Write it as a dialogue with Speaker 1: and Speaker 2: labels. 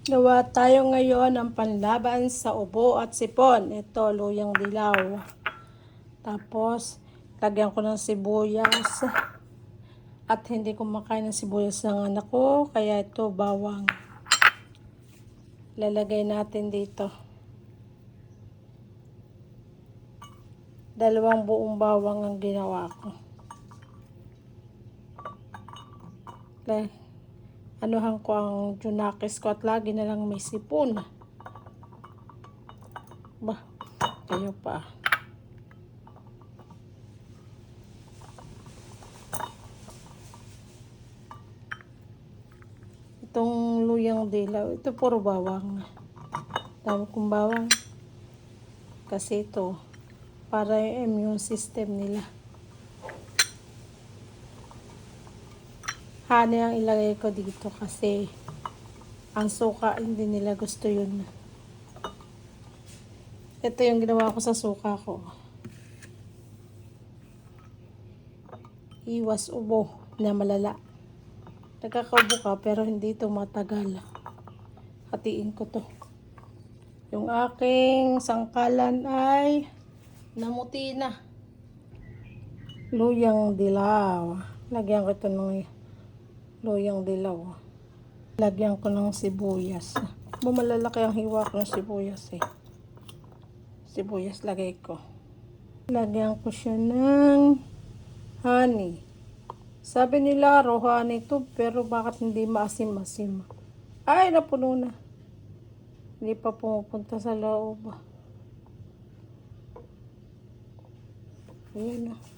Speaker 1: Gawa tayo ngayon ng panlaban sa ubo at sipon. Ito, luyang dilaw. Tapos, lagyan ko ng sibuyas. At hindi kumakain ng sibuyas ng anak ko, kaya ito, bawang. Lalagay natin dito. 2 buong bawang ang ginawa ko. Anuhan ko ang junakis ko at lagi na lang may sipon. Bah, kayo pa. Itong luyang dilaw, ito puro bawang. Dami kong bawang. Kasi ito, para yung immune system nila. Honey ang ilagay ko dito kasi ang suka hindi nila gusto yun. Ito yung ginawa ko sa suka ko. Iwas ubo na malala. Nagkakaubo ka pero hindi ito matagal. Hatiin ko to. Yung aking sangkalan ay namuti na. Luyang dilaw. Lagyan ko ito ng luyang dilaw. Lagyan ko ng sibuyas. Malalaki ang hiwa ko ng sibuyas eh. Sibuyas lagay ko. Lagyan ko siya ng honey. Sabi nila raw honey to, pero bakit hindi maasim-asim? Ay, napuno na. Hindi pa pumupunta sa loob. Ayan na.